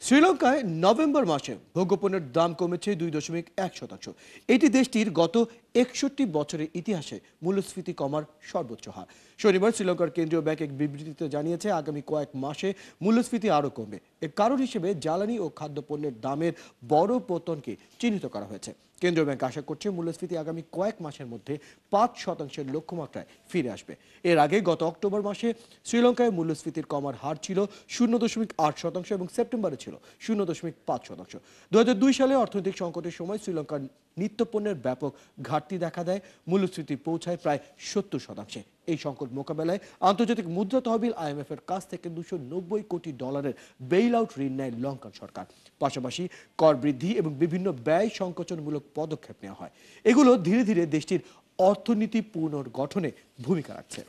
শ্রীলঙ্কায় নভেম্বর মাসে ভোগ্যপণ্যের দাম কমেছে 2.1%। এটি দেশটির গত 61 বছরের ইতিহাসে মূল্যস্ফীতি কমার সর্বোচ্চ হার। শনিবার শ্রীলঙ্কার কেন্দ্রীয় ব্যাংক এক বিবৃতিতে জানিয়েছে, আগামী কয়েক মাসে মূল্যস্ফীতি আরও কমবে। এর কারণ হিসেবে জ্বালানি ও খাদ্যপণ্যের দামের বড় পতনকে চিহ্নিত করা হয়েছে। কেন্দ্রীয় ব্যাংক আশা করছে মূল্যস্ফীতি আগামী কয়েক মাসের মধ্যে 5% লক্ষ্যমাত্রায় ফিরে আসবে। এর আগে গত অক্টোবর মাসে শ্রীলঙ্কায় মূল্যস্ফীতির কমার হার ছিল 0.8% এবং সেপ্টেম্বরে ছিল 0.5%। 2002 সালে অর্থনৈতিক সংকটের সময় শ্রীলঙ্কার নিত্যপণ্যের ব্যাপক ঘাটতি দেখা দেয়, মূল্যস্ফীতি পৌঁছায় প্রায় 70%। এই সংকট মোকাবেলায় আন্তর্জাতিক মুদ্রা তহবিল IMF এর কাছ থেকে $290 কোটি বেইল আউট ঋণ নেয় লঙ্কান সরকার। পাশাপাশি কর বৃদ্ধি এবং বিভিন্ন ব্যয় সংকোচনমূলক পদক্ষেপ নেওয়া হয়। এগুলো ধীরে ধীরে দেশটির অর্থনীতি পুনর্গঠনে ভূমিকা রাখছে।